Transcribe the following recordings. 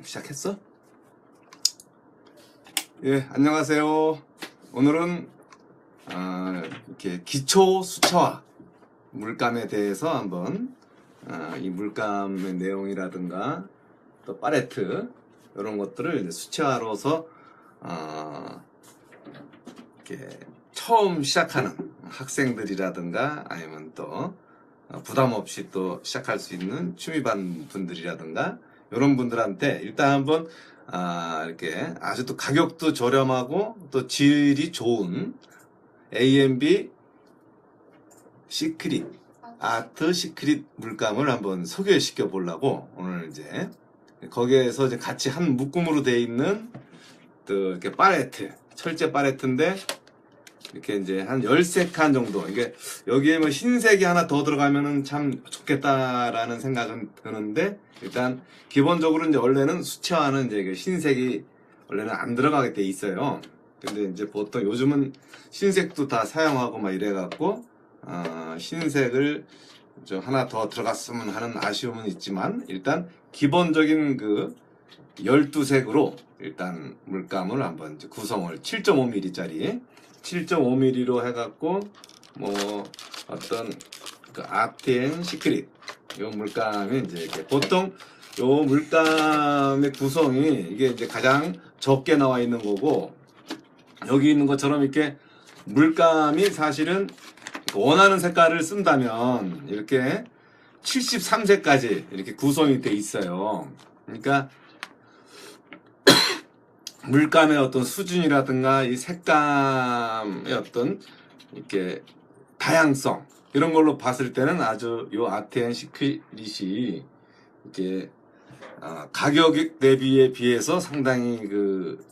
시작했어? 예, 안녕하세요. 오늘은 이렇게 기초 수채화 물감에 대해서 한번 이 물감의 내용이라든가 또 팔레트 이런 것들을 이제 수채화로서 이렇게 처음 시작하는 학생들이라든가 아니면 또 부담 없이 또 시작할 수 있는 취미반 분들이라든가 이런 분들한테 일단 한번 이렇게 아주 또 가격도 저렴하고 또 질이 좋은 A&B 시크릿 아트 시크릿 물감을 한번 소개시켜 보려고 오늘 이제 거기에서 이제 같이 한 묶음으로 되어 있는 또 이렇게 팔레트 철제 팔레트인데 이렇게 이제 한 13칸 정도. 이게 여기에 뭐 흰색이 하나 더 들어가면은 참 좋겠다라는 생각은 드는데 일단 기본적으로 이제 원래는 수채화는 이제 흰색이 원래는 안 들어가게 돼 있어요. 근데 이제 보통 요즘은 흰색도 다 사용하고 막 이래 갖고 흰색을 좀 하나 더 들어갔으면 하는 아쉬움은 있지만 일단 기본적인 그 12색으로 일단 물감을 한번 이제 구성을 7.5mm 짜리 7.5mm로 해갖고 뭐 어떤 그 아트앤 시크릿 요 물감이 이제 이렇게 보통 요 물감의 구성이 이게 이제 가장 적게 나와 있는 거고 여기 있는 것처럼 이렇게 물감이 사실은 원하는 색깔을 쓴다면 이렇게 73색까지 이렇게 구성이 돼 있어요. 그러니까 물감의 어떤 수준이라든가 이 색감의 어떤 이렇게 다양성 이런 걸로 봤을 때는 아주 요 아트앤 시크릿이 이렇게 가격 대비에 비해서 상당히 그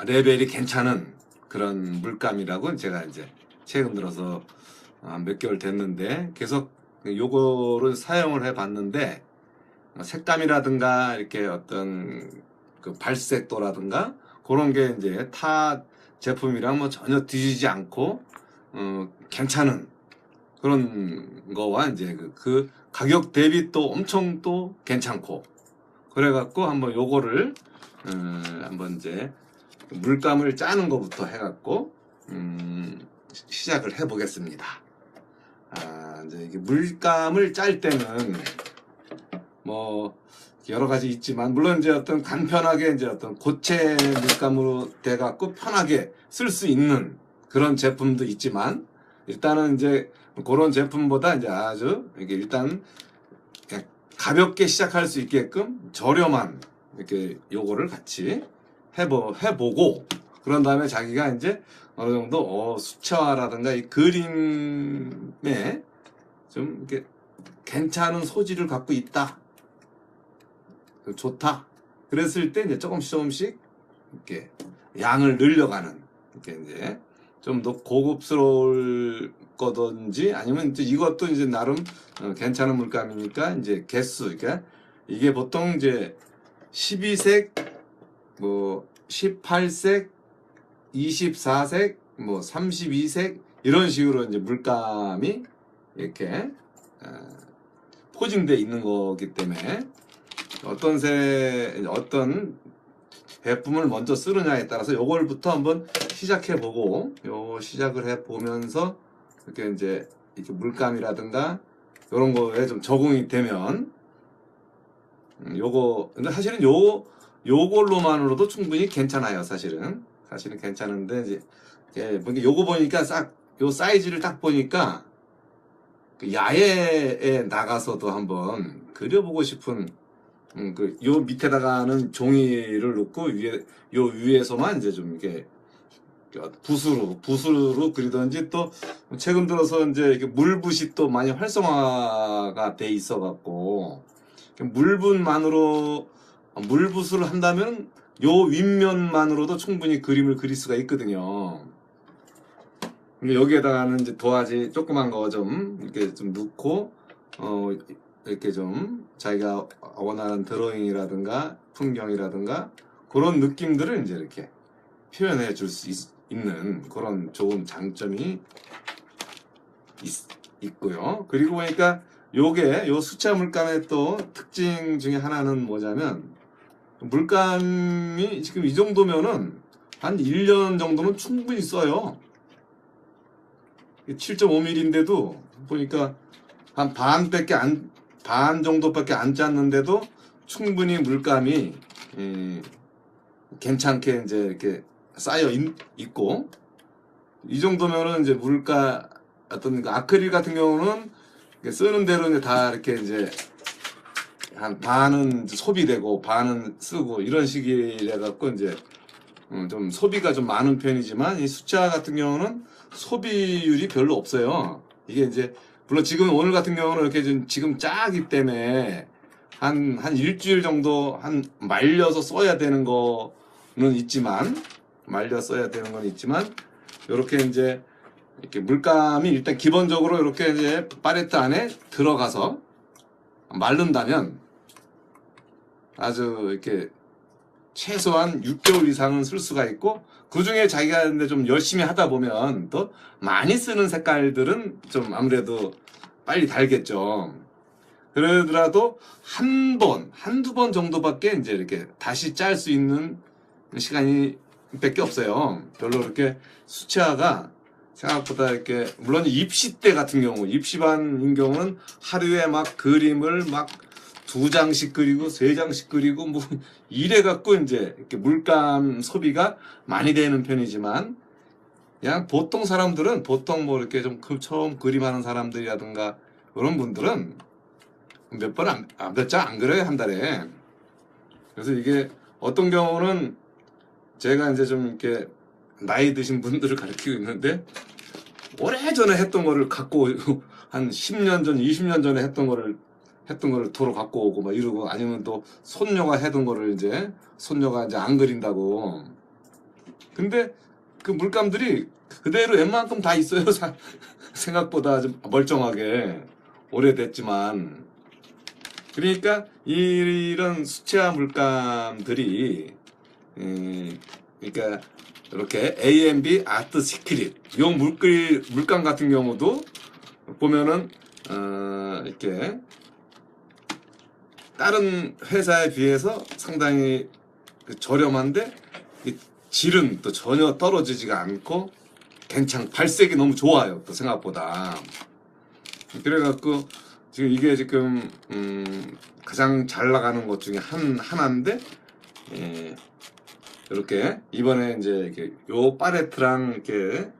레벨이 괜찮은 그런 물감이라고 제가 이제 최근 들어서 몇 개월 됐는데 계속 요거를 사용을 해 봤는데 색감이라든가 이렇게 어떤 그 발색도라든가 그런 게 이제 타 제품이랑 뭐 전혀 뒤지지 않고 괜찮은 그런 거와 이제 그 가격 대비 또 엄청 또 괜찮고 그래갖고 한번 요거를 한번 이제 물감을 짜는 것부터 해갖고 시작을 해보겠습니다. 이제 이게 물감을 짤 때는 뭐 여러 가지 있지만 물론 이제 어떤 간편하게 이제 어떤 고체 물감으로 돼 갖고 편하게 쓸 수 있는 그런 제품도 있지만 일단은 이제 그런 제품보다 이제 아주 이게 일단 그냥 가볍게 시작할 수 있게끔 저렴한 이렇게 요거를 같이 해보고 그런 다음에 자기가 이제 어느 정도 수채화라든가 이 그림에 좀 이렇게 괜찮은 소질을 갖고 있다. 좋다. 그랬을 때 이제 조금씩 이렇게 양을 늘려가는 이렇게 이제 좀 더 고급스러울 거든지 아니면 이제 이것도 이제 나름 괜찮은 물감이니까 이제 개수 그러니까 이게 보통 이제 12색 뭐 18색 24색 뭐 32색 이런 식으로 이제 물감이 이렇게 포징되어 있는 거기 때문에 어떤 제품을 먼저 쓰느냐에 따라서 요걸부터 한번 시작해보고 시작을 해보면서 이렇게 이제 이렇게 물감이라든가 이런 거에 좀 적응이 되면 요거 근데 사실은 요걸로만으로도 충분히 괜찮아요. 사실은 괜찮은데 이제 요거 보니까 요 사이즈를 딱 보니까 그 야외에 나가서도 한번 그려보고 싶은 요 밑에다가는 종이를 놓고 요 위에서만 이제 좀 이렇게 붓으로 그리던지 또 최근 들어서 이제 이렇게 물붓이 또 많이 활성화가 돼 있어 갖고 물붓을 한다면 요 윗면만으로도 충분히 그림을 그릴 수가 있거든요. 근데 여기에다가는 이제 도화지 조그만 거 좀 이렇게 좀 넣고 이렇게 좀 자기가 원하는 드로잉이라든가 풍경이라든가 그런 느낌들을 이제 이렇게 표현해 줄 수 있는 그런 좋은 장점이 있고요. 그리고 보니까 요게 요 수채화 물감의 또 특징 중에 하나는 뭐냐면 물감이 지금 이 정도면은 한 1년 정도는 충분히 써요. 7.5mm인데도 보니까 한 반 정도밖에 안 짰는데도 충분히 물감이 괜찮게 이제 이렇게 쌓여 있고, 이 정도면은 이제 어떤 그 아크릴 같은 경우는 쓰는 대로 이제 다 이렇게 이제 한 반은 소비되고 반은 쓰고 이런 식이라 갖고 이제 좀 소비가 좀 많은 편이지만, 이 수채화 같은 경우는 소비율이 별로 없어요. 이게 이제 물론 지금 오늘 같은 경우는 이렇게 지금 짜기 때문에 한 일주일 정도 말려서 써야 되는 거는 있지만, 요렇게 이제 이렇게 물감이 일단 기본적으로 이렇게 이제 팔레트 안에 들어가서 마른다면 아주 이렇게 최소한 6개월 이상은 쓸 수가 있고, 그 중에 자기가 근데 좀 열심히 하다 보면 또 많이 쓰는 색깔들은 좀 아무래도 빨리 달겠죠. 그러더라도 한두 번 정도밖에 이제 이렇게 다시 짤 수 있는 시간이 밖에 없어요. 별로 그렇게 수채화가 생각보다 이렇게, 물론 입시 때 같은 경우, 입시반인 경우는 하루에 막 그림을 막 2장씩 그리고 3장씩 그리고 뭐 이래 갖고 이제 이렇게 물감 소비가 많이 되는 편이지만, 그냥 보통 사람들은, 보통 뭐 이렇게 좀 처음 그림하는 사람들이라든가 그런 분들은 몇 장 안 그려요, 한 달에. 그래서 이게 어떤 경우는 제가 이제 좀 이렇게 나이 드신 분들을 가르치고 있는데, 오래전에 했던 거를 갖고 한 10년 전, 20년 전에 했던 거를 도로 갖고 오고 막 이러고, 아니면 또 손녀가 해둔 거를 이제 손녀가 이제 안 그린다고. 근데 그 물감들이 그대로 웬만큼 다 있어요. 생각보다 좀 멀쩡하게 오래됐지만. 그러니까 이런 수채화 물감들이 그러니까 이렇게 A&B 아트 시크릿 요 물감 같은 경우도 보면은 이렇게 다른 회사에 비해서 상당히 저렴한데, 질은 또 전혀 떨어지지가 않고 발색이 너무 좋아요, 또 생각보다. 그래갖고 지금 이게 지금 가장 잘 나가는 것 중에 하나인데, 이렇게 이번에 이제 이렇게 요 팔레트랑 이렇게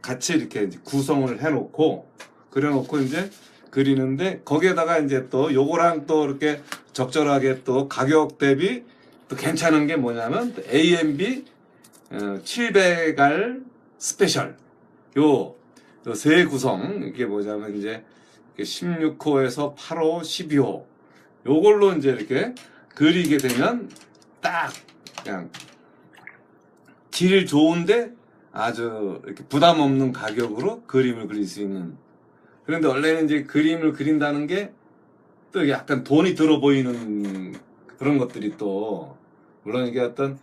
같이 이렇게 이제 구성을 해놓고 그려놓고 이제 그리는데, 거기에다가 이제 또 요거랑 또 이렇게 적절하게 또 가격 대비 또 괜찮은 게 뭐냐면 A&B 700알 스페셜 요 세 구성, 이게 뭐냐면 이제 16호에서 8호, 12호 요걸로 이제 이렇게 그리게 되면 딱 그냥 질 좋은데 아주 이렇게 부담 없는 가격으로 그림을 그릴 수 있는. 그런데 원래는 이제 그림을 그린다는 게 또 약간 돈이 들어 보이는 그런 것들이, 또 물론 이게 어떤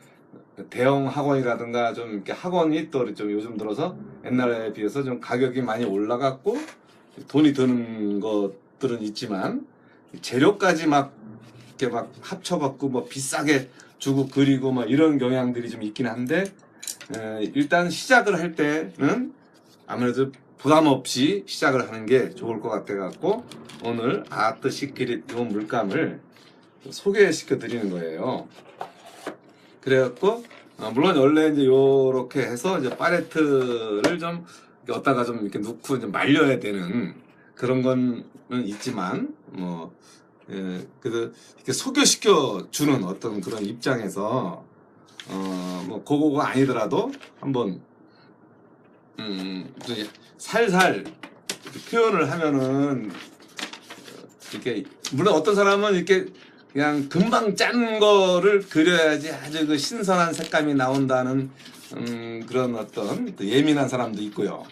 대형 학원이라든가 좀 이렇게 학원이 또 좀 요즘 들어서 옛날에 비해서 좀 가격이 많이 올라갔고 돈이 드는 것들은 있지만, 재료까지 막 이렇게 막 합쳐갖고 뭐 비싸게 주고 그리고 막 이런 경향들이 좀 있긴 한데, 일단 시작을 할 때는 아무래도 부담 없이 시작을 하는 게 좋을 것 같아 갖고 오늘 아트 시크릿 요 물감을 소개시켜 드리는 거예요. 그래 갖고 물론 원래 이제 요렇게 해서 이제 팔레트를 좀 어디다가 좀 이렇게 넣고 좀 말려야 되는 그런 건 있지만, 그래서 이렇게 소개시켜 주는 어떤 그런 입장에서 뭐 그거가 아니더라도 한번 살살 표현을 하면은, 이렇게 물론 어떤 사람은 이렇게 그냥 금방 짠 거를 그려야지 아주 그 신선한 색감이 나온다는 그런 어떤 예민한 사람도 있고요.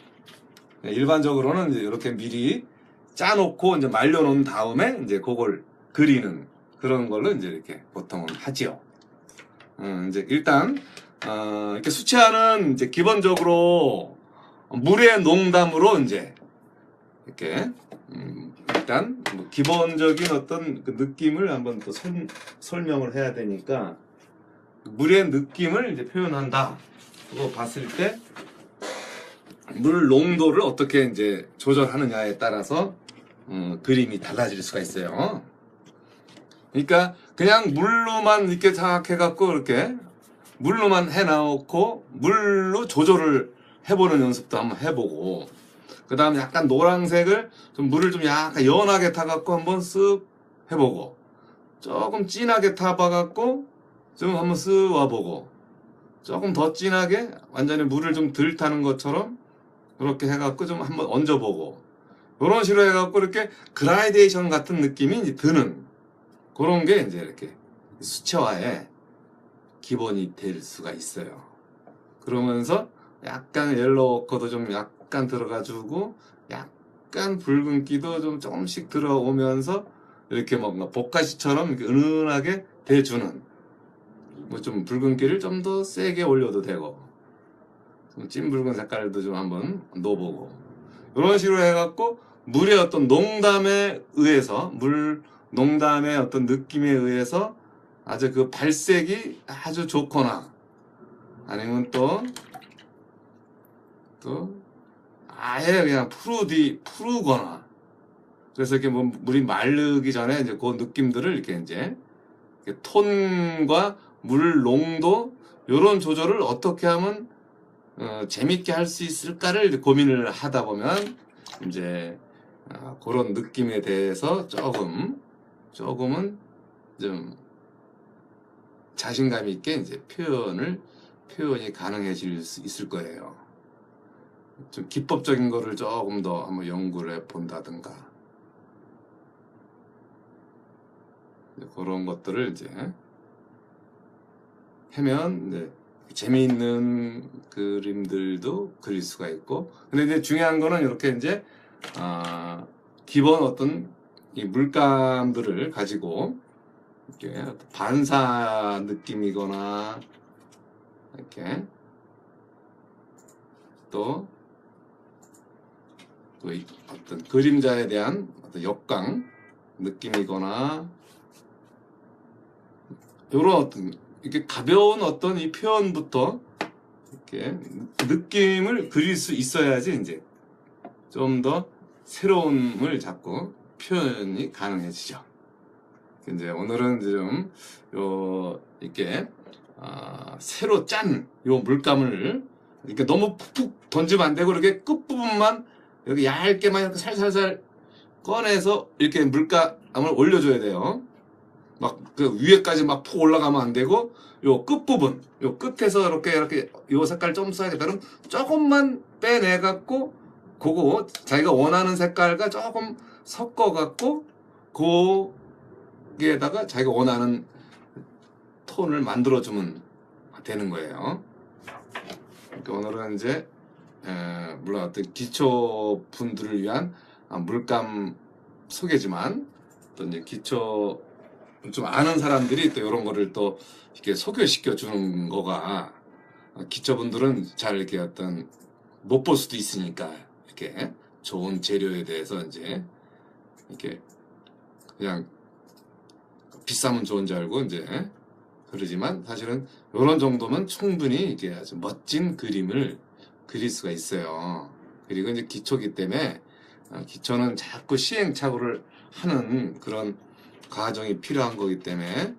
일반적으로는 이제 이렇게 미리 짜놓고 이제 말려놓은 다음에 이제 그걸 그리는 그런 걸로 이제 이렇게 보통은 하지요. 이제 일단 이렇게 수채화는 이제 기본적으로 물의 농담으로 이제 이렇게 일단 뭐 기본적인 어떤 그 느낌을 한번 또 설명을 해야 되니까 물의 느낌을 이제 표현한다. 그거 봤을 때 물 농도를 어떻게 이제 조절하느냐에 따라서 그림이 달라질 수가 있어요. 그러니까 그냥 물로만 이렇게 생각해갖고 이렇게 물로만 해놓고 물로 조절을 해보는 연습도 한번 해보고, 그 다음에 약간 노란색을 좀 물을 좀 약간 연하게 타갖고 한번 쓱 해보고, 조금 진하게 타봐갖고 좀 한번 쓱 와보고, 조금 더 진하게 완전히 물을 좀 덜 타는 것처럼 그렇게 해갖고 좀 한번 얹어보고, 이런 식으로 해갖고 이렇게 그라데이션 같은 느낌이 이제 드는 그런 게 이제 이렇게 수채화의 기본이 될 수가 있어요. 그러면서 약간 옐로우 오커도 좀 약간 들어가주고, 약간 붉은기도 좀 조금씩 들어오면서 이렇게 뭔가 보카시처럼 이렇게 은은하게 대주는, 뭐 좀 붉은기를 좀 더 세게 올려도 되고, 좀 찐붉은 색깔도 좀 한번 넣어보고, 이런 식으로 해갖고 물의 어떤 농담에 의해서, 물 농담의 어떤 느낌에 의해서 아주 그 발색이 아주 좋거나, 아니면 또 아예 그냥 푸르거나, 그래서 이렇게 뭐 물이 마르기 전에 이제 그 느낌들을 이렇게 이제 톤과 물 농도 요런 조절을 어떻게 하면 재밌게 할 수 있을까를 이제 고민을 하다 보면 이제 그런 느낌에 대해서 조금은 좀 자신감 있게 이제 표현이 가능해질 수 있을 거예요. 좀 기법적인 거를 조금 더 한번 연구를 해 본다든가, 그런 것들을 이제 하면 이제 재미있는 그림들도 그릴 수가 있고. 근데 이제 중요한 거는 이렇게 이제 기본 어떤 이 물감들을 가지고 이렇게 반사 느낌이거나, 이렇게 또 어떤 그림자에 대한 어떤 역광 느낌이거나, 요런 어떤 이렇게 가벼운 어떤 이 표현부터 이렇게 느낌을 그릴 수 있어야지 이제 좀 더 새로움을 잡고 표현이 가능해지죠. 이제 오늘은 좀 이렇게 새로 짠 요 물감을 이렇게 너무 푹푹 던지면 안 되고, 이렇게 끝부분만 여기 얇게만 이렇게 살살살 꺼내서 이렇게 물감을 올려줘야 돼요. 막 그 위에까지 막 푹 올라가면 안 되고, 요 끝부분, 요 끝에서 이렇게 요 색깔 좀 써야겠다 그럼 조금만 빼내 갖고 그거 자기가 원하는 색깔과 조금 섞어 갖고 거기에다가 자기가 원하는 톤을 만들어 주면 되는 거예요. 그러니까 오늘은 이제 물론 어떤 기초 분들을 위한 물감 소개지만, 또 이제 기초 좀 아는 사람들이 또 이런 거를 또 이렇게 소개시켜 주는 거가, 기초분들은 잘 이렇게 어떤 못 볼 수도 있으니까 이렇게 좋은 재료에 대해서 이제 이렇게 그냥 비싸면 좋은 줄 알고 이제 그러지만, 사실은 이런 정도면 충분히 이게 아주 멋진 그림을 그릴 수가 있어요. 그리고 이제 기초기 때문에 기초는 자꾸 시행착오를 하는 그런 과정이 필요한 거기 때문에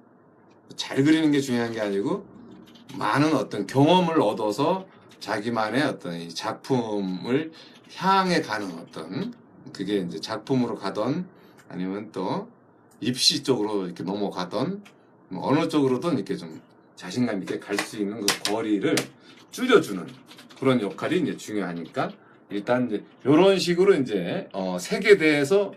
잘 그리는 게 중요한 게 아니고, 많은 어떤 경험을 얻어서 자기만의 어떤 이 작품을 향해 가는 어떤, 그게 이제 작품으로 가던 아니면 또 입시 쪽으로 이렇게 넘어가던 어느 쪽으로든 이렇게 좀 자신감 있게 갈 수 있는 그 거리를 줄여주는 그런 역할이 이제 중요하니까, 일단 이제 이런 식으로 이제 색에 대해서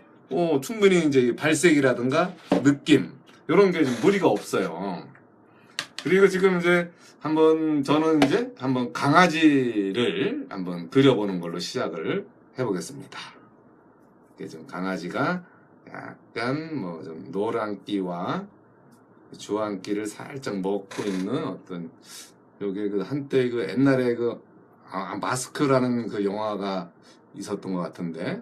충분히 이제 발색이라든가 느낌 이런 게 좀 무리가 없어요. 그리고 지금 이제 저는 이제 한번 강아지를 한번 그려보는 걸로 시작을 해보겠습니다. 이게 좀 강아지가 약간 뭐 좀 노란기와 주황기를 살짝 먹고 있는 어떤, 요게 그 한때 그 옛날에 마스크라는 그 영화가 있었던 것 같은데,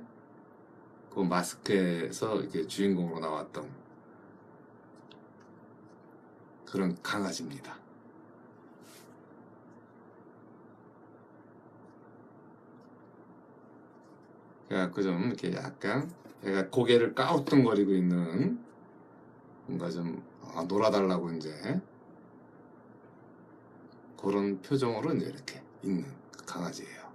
그 마스크에서 이렇게 주인공으로 나왔던 그런 강아지입니다. 그래갖고 좀 이렇게 약간 얘가 고개를 까우뚱거리고 있는 뭔가 좀 놀아달라고 이제 그런 표정으로 이제 이렇게 있는 강아지예요.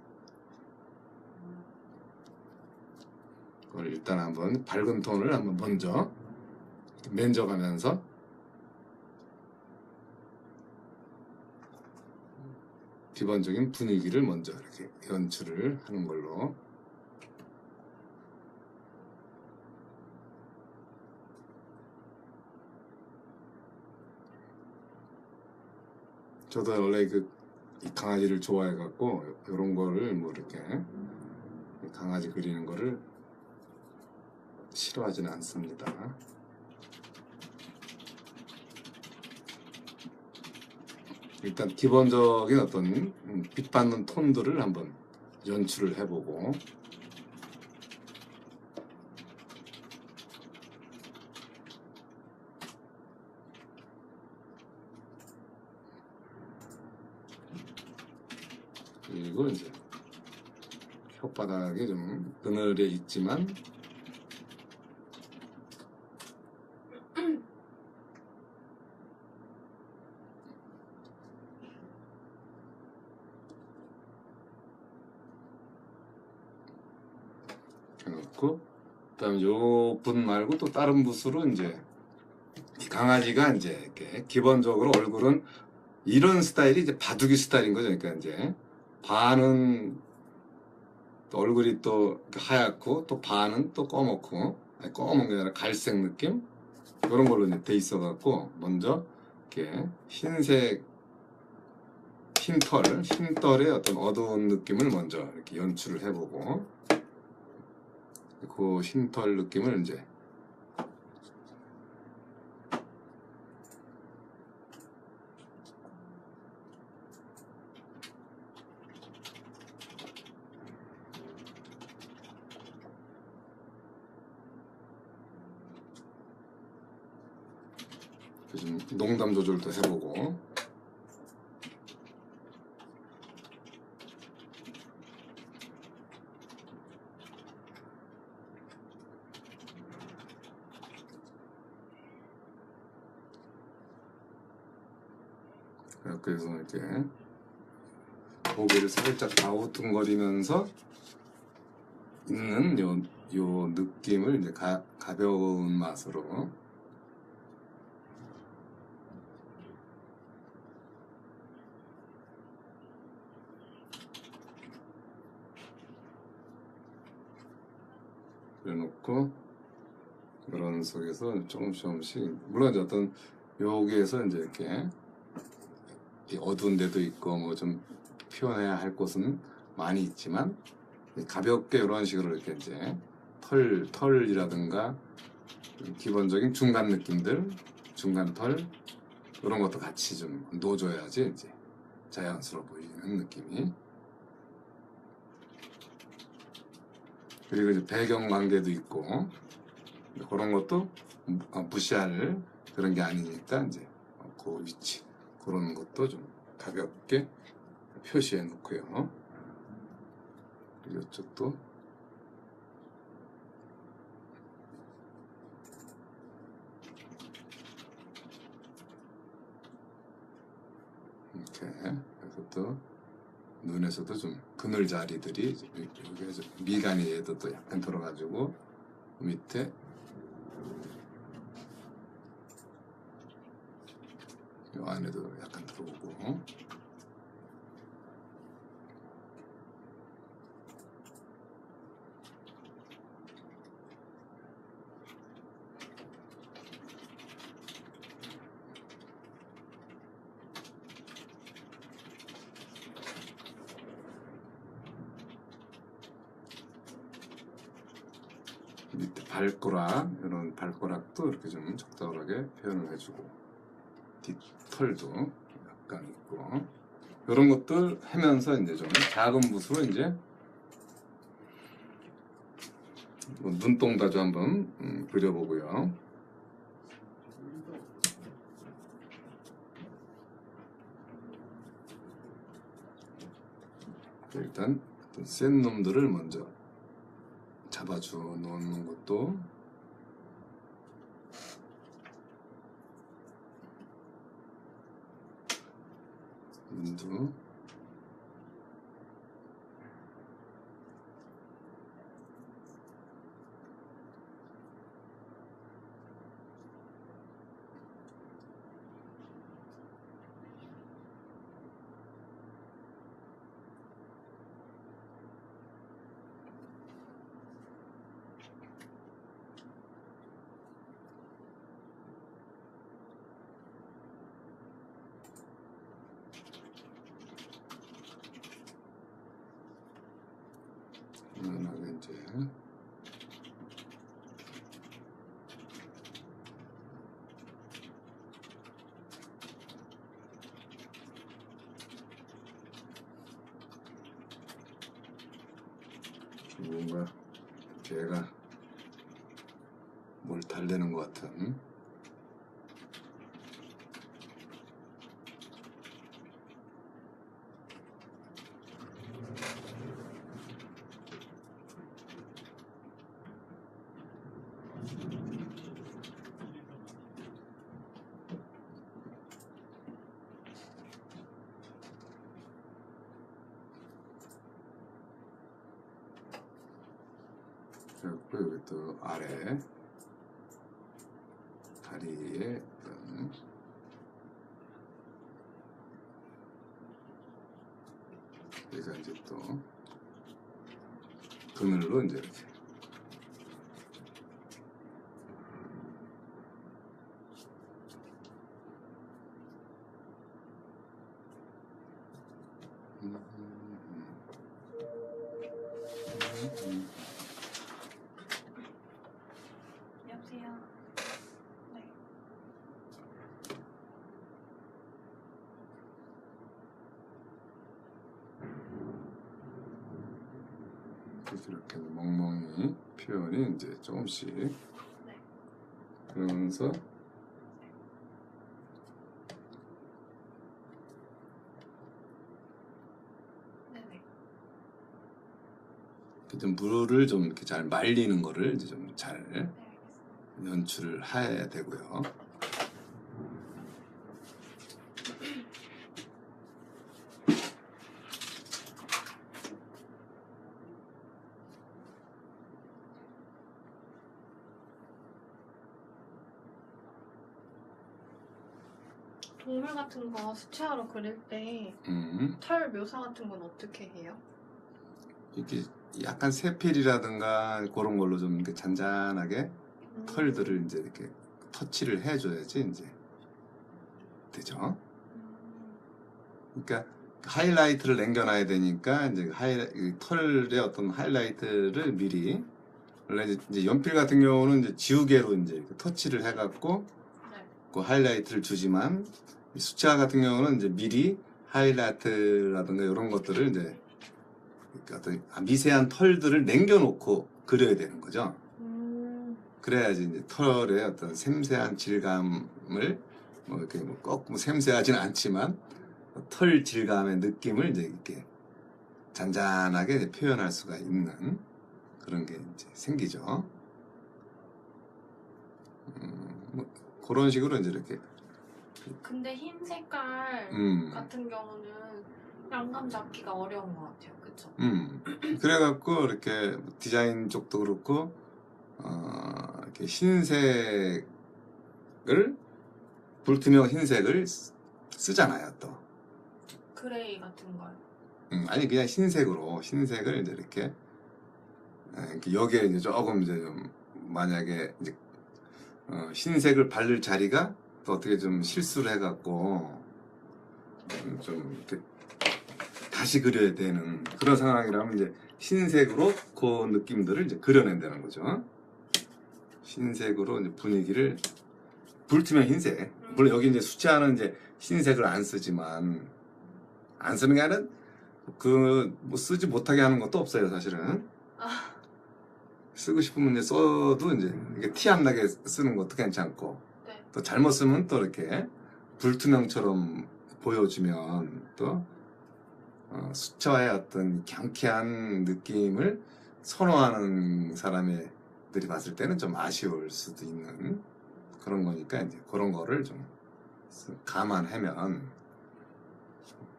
그걸 일단 한번 밝은 톤을 한번 먼저 만져가면서 기본적인 분위기를 먼저 이렇게 연출을 하는 걸로. 저도 원래 이 강아지를 좋아해 갖고 이런 거를 뭐 이렇게 강아지 그리는 거를 싫어하지는 않습니다. 일단 기본적인 어떤 빛받는 톤들을 한번 연출을 해보고, 그리고 이제 혓바닥이 좀 그늘에 있지만 해놓고, 그다음에 요 분 말고 또 다른 붓으로 이제 이 강아지가 이제 이렇게 기본적으로 얼굴은 이런 스타일이 이제 바둑이 스타일인 거죠. 그러니까 이제 반은 또 얼굴이 또 하얗고 또 반은 또 검었고, 아니, 검은 게 아니라 갈색 느낌 이런 걸로 이제 돼 있어 갖고 먼저 이렇게 흰색 흰털의 어떤 어두운 느낌을 먼저 이렇게 연출을 해보고, 그 흰털 느낌을 이제 좀 농담 조절도 해보고, 그래서 이렇게 고개를 살짝 아우뚱거리면서 있는 요 느낌을 이제 가벼운 맛으로 그래놓고, 그런 속에서 조금씩 물론 이제 어떤 여기에서 이제 이렇게 어두운 데도 있고 뭐 좀 표현해야 할 곳은 많이 있지만 가볍게 이런 식으로 이렇게 이제 털이라든가 기본적인 중간 느낌들, 중간 털 이런 것도 같이 좀 넣어줘야지 이제 자연스러워 보이는 느낌이. 그리고 이제 배경 관계도 있고 그런 것도 무시할 그런 게 아니니까 이제 그 위치 그런 것도 좀 가볍게 표시해 놓고요. 그리고 이쪽도 이렇게 해서 또 눈에서도 좀 그늘 자리들이 여기에서 미간이 얘도 또 약간 들어가지고 밑에 요 안에도 약간 들어오고, 밑에 발가락, 이런 발가락도 이렇게 좀 적절하게 표현을 해주고, 뒷털도 약간 있고, 이런 것들 하면서 이제 좀 작은 붓으로 이제 눈동자도 한번 그려보고요. 일단 센 놈들을 먼저 잡아줘 놓는 것도 눈도 편안하게 이제 뭔가 걔가 뭘 달래는 것 같은 그리고 여기 또 아래 다리에 어떤 여기가 이제 또 그늘로 이제 이렇게 여보세요. 네. 이렇게 멍멍이 표현이 이제 조금씩 네. 그러면서 네네. 좀 물을 좀 이렇게 잘 말리는 거를 이제 좀 잘 네, 알겠습니다. 연출을 해야 되고요. 동물 같은 거 수채화로 그릴 때 털 묘사 같은 건 어떻게 해요? 이렇게 약간 세필이라든가 그런 걸로 좀 이렇게 잔잔하게 털들을 이제 이렇게 터치를 해줘야지 이제 되죠. 그러니까 하이라이트를 남겨놔야 되니까 이제 이 털의 어떤 하이라이트를 미리 원래 이제 연필 같은 경우는 이제 지우개로 이제 이렇게 터치를 해갖고 네. 그 하이라이트를 주지만 이 수채화 같은 경우는 이제 미리 하이라이트라든가 이런 것들을 이제 그러니까 어떤 미세한 털들을 남겨놓고 그려야 되는 거죠. 그래야지 이제 털의 어떤 섬세한 질감을 뭐 이렇게 꼭 섬세하지는 않지만 털 질감의 느낌을 이제 이렇게 잔잔하게 이제 표현할 수가 있는 그런 게 이제 생기죠. 뭐 그런 식으로 이제 이렇게. 근데 흰 색깔 같은 경우는 양감 잡기가 어려운 것 같아요. 그쵸? 그래갖고 이렇게 디자인 쪽도 그렇고 이렇게 흰색을 불투명 흰색을 쓰잖아요 또. 그레이 같은 걸. 아니 그냥 흰색을 이제 이렇게 여기에 이제 조금 이제 좀 만약에 이제 흰색을 바를 자리가 또 어떻게 좀 실수를 해갖고 좀 이렇게 다시 그려야 되는 그런 상황이라면 이제 흰색으로 그 느낌들을 이제 그려낸다는 거죠. 흰색으로 이제 분위기를 불투명 흰색. 물론 여기 이제 수채화는 이제 흰색을 안 쓰지만 안 쓰는 게 아니라 뭐 쓰지 못하게 하는 것도 없어요 사실은. 쓰고 싶으면 이제 써도 이제 이게 티 안 나게 쓰는 것도 괜찮고 네. 또 잘못 쓰면 또 이렇게 불투명처럼 보여주면 또 수채화의 어떤 경쾌한 느낌을 선호하는 사람들이 봤을 때는 좀 아쉬울 수도 있는 그런 거니까 이제 그런 거를 좀 감안하면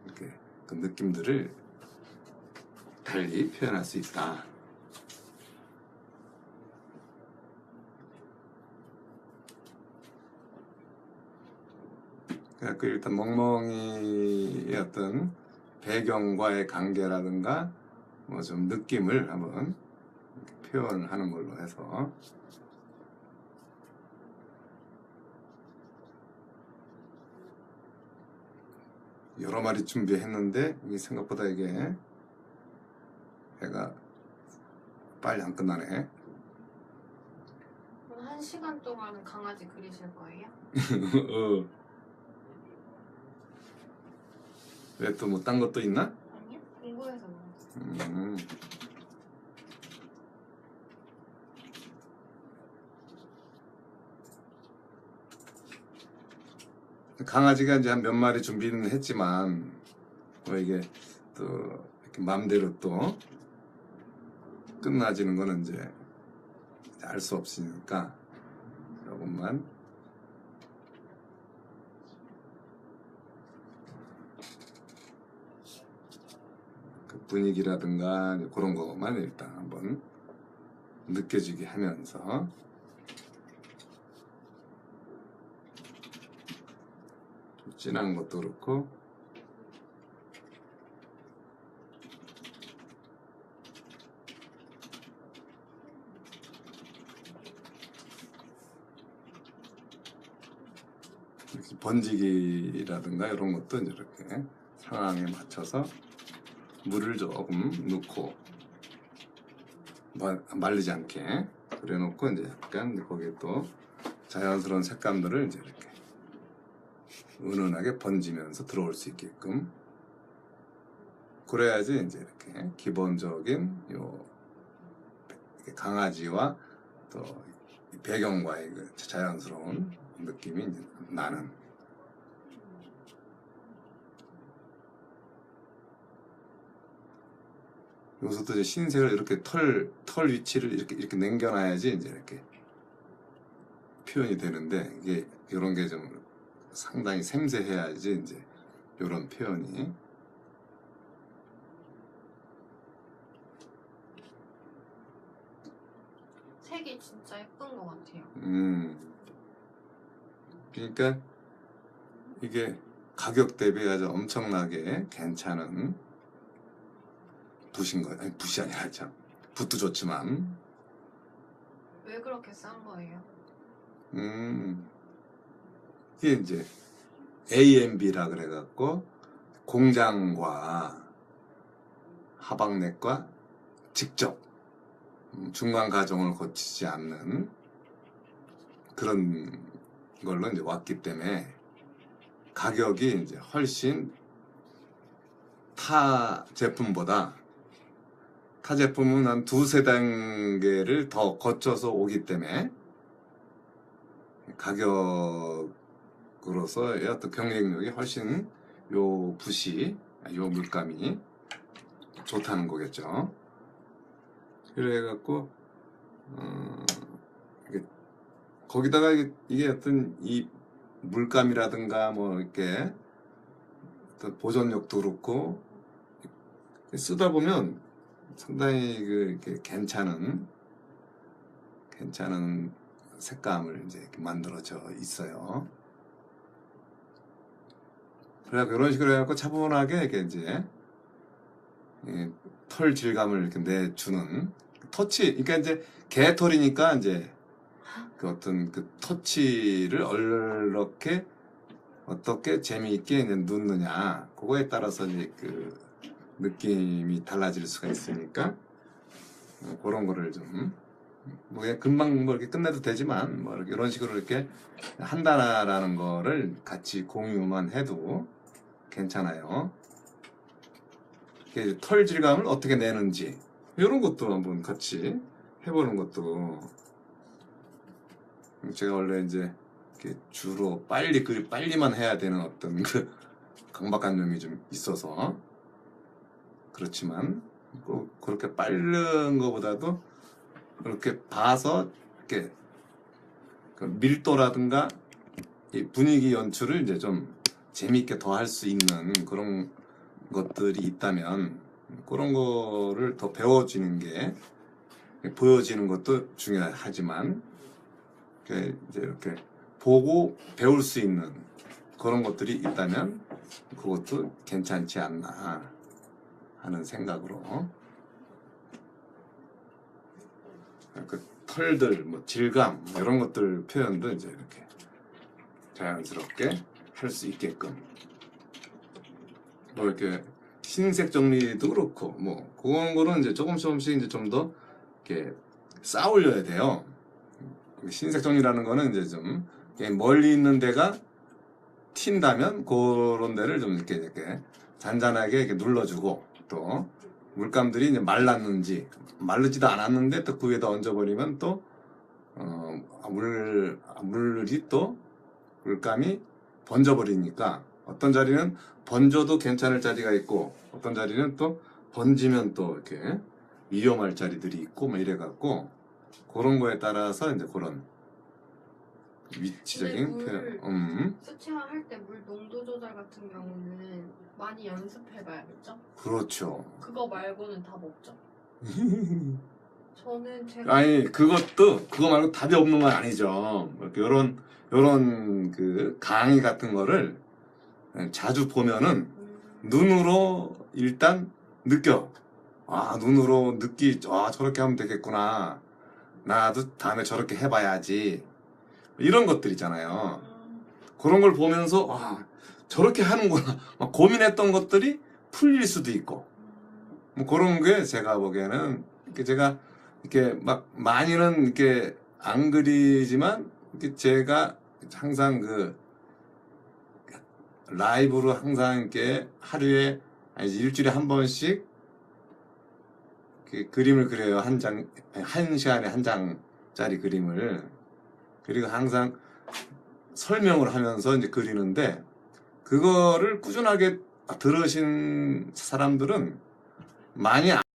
이렇게 그 느낌들을 달리 표현할 수 있다. 그래서 일단 멍멍이의 어떤 배경과의 관계라든가 뭐 좀 느낌을 한번 표현하는 걸로 해서 여러 마리 준비했는데 이게 생각보다 이게 애가 빨리 안 끝나네. 그럼 1시간 동안 강아지 그리실 거예요? 왜 또 뭐 딴 것도 있나? 아니요? 공부해서 그래요. 강아지가 이제 한 몇 마리 준비는 했지만 뭐 이게 또 이렇게 마음대로 또 끝나지는 거는 이제 알 수 없으니까 조금만 그 분위기라든가 그런 것만 일단 한번 느껴지게 하면서 좀 진한 것도 그렇고 이렇게 번지기라든가 이런 것도 이제 이렇게 상황에 맞춰서 물을 조금 넣고 말리지 않게 그래 놓고 이제 약간 거기에 또 자연스러운 색감들을 이제 이렇게 은은하게 번지면서 들어올 수 있게끔 그래야지 이제 이렇게 기본적인 요 강아지와 또 배경과의 그 자연스러운 느낌이 이제 나는. 여기서도 이제 흰색을 이렇게 털 위치를 이렇게 남겨놔야지 이제 이렇게 표현이 되는데 이게 이런 게 좀 상당히 섬세해야지 이제 이런 표현이. 색이 진짜 예쁜 것 같아요. 그러니까 이게 가격 대비 아주 엄청나게 괜찮은 붓인 거예요. 아니 붓이 아니라 참 붓도 좋지만 왜 그렇게 싼 거예요? 이게 이제 AMB라 그래갖고 공장과 하방넷과 직접 중간 과정을 거치지 않는 그런 걸로 이제 왔기 때문에 가격이 이제 훨씬 타 제품은 한 두세 단계를 더 거쳐서 오기 때문에 가격으로서의 어떤 경쟁력이 훨씬 요 붓이, 요 물감이 좋다는 거겠죠. 그래갖고, 거기다가 이게 어떤 이 물감이라든가 뭐 이렇게 어떤 보존력도 그렇고 쓰다 보면 상당히 이렇게 괜찮은 색감을 이제 이렇게 만들어져 있어요. 그래 이런 식으로 해갖고 차분하게 이렇게 이제 털 질감을 이렇게 내주는 터치. 그러니까 이제 개털이니까 이제 그 어떤 그 터치를 어떻게 재미있게 이제 넣느냐 그거에 따라서 이제 그 느낌이 달라질 수가 있으니까 그런 거를 좀 뭐 그냥 금방 뭐 이렇게 끝내도 되지만 뭐 이렇게 이런 식으로 이렇게 한다라는 거를 같이 공유만 해도 괜찮아요. 털 질감을 어떻게 내는지 이런 것도 한번 같이 해보는 것도 제가 원래 이제 이렇게 주로 빨리만 해야 되는 어떤 그 강박관념이 좀 있어서 그렇지만 꼭 그렇게 빠른 거보다도 그렇게 봐서 이렇게 그 밀도라든가 이 분위기 연출을 이제 좀 재미있게 더 할 수 있는 그런 것들이 있다면 그런 거를 더 배워지는 게 보여지는 것도 중요하지만 이제 이렇게 보고 배울 수 있는 그런 것들이 있다면 그것도 괜찮지 않나 하는 생각으로 그 털들, 뭐 질감 뭐 이런 것들 표현도 이제 이렇게 자연스럽게 할 수 있게끔 뭐 이렇게 흰색 정리도 그렇고 뭐 그런 거는 이제 조금씩 이제 좀 더 이렇게 쌓아올려야 돼요. 흰색 정리라는 거는 이제 좀 멀리 있는 데가 튄다면 그런 데를 좀 이렇게 잔잔하게 이렇게 눌러주고 또 물감들이 이제 말랐는지 마르지도 않았는데 또 그 위에다 얹어버리면 또 물이 또 물감이 번져버리니까 어떤 자리는 번져도 괜찮을 자리가 있고 어떤 자리는 또 번지면 또 이렇게 위험할 자리들이 있고 뭐 이래갖고 그런 거에 따라서 이제 그런 위치적인 표현. 수채화 할 때 물 농도 조절 같은 경우는 많이 연습해봐야겠죠? 그렇죠. 그거 말고는 답 없죠? 저는 제가 아니 그거 말고 답이 없는 건 아니죠. 이렇게 요런 그 강의 같은 거를 자주 보면은 눈으로 일단 느껴. 눈으로 저렇게 하면 되겠구나. 나도 다음에 저렇게 해봐야지. 이런 것들 있잖아요. 그런 걸 보면서 저렇게 하는구나. 막 고민했던 것들이 풀릴 수도 있고. 뭐 그런 게 제가 보기에는 제가 이렇게 막 많이는 이렇게 안 그리지만 이렇게 제가 항상 그 라이브로 항상 이렇게 하루에 아니 일주일에 한 번씩 그림을 그려요. 한 시간에 한 장짜리 그림을. 그리고 항상 설명을 하면서 이제 그리는데 그거를 꾸준하게 들으신 사람들은 많이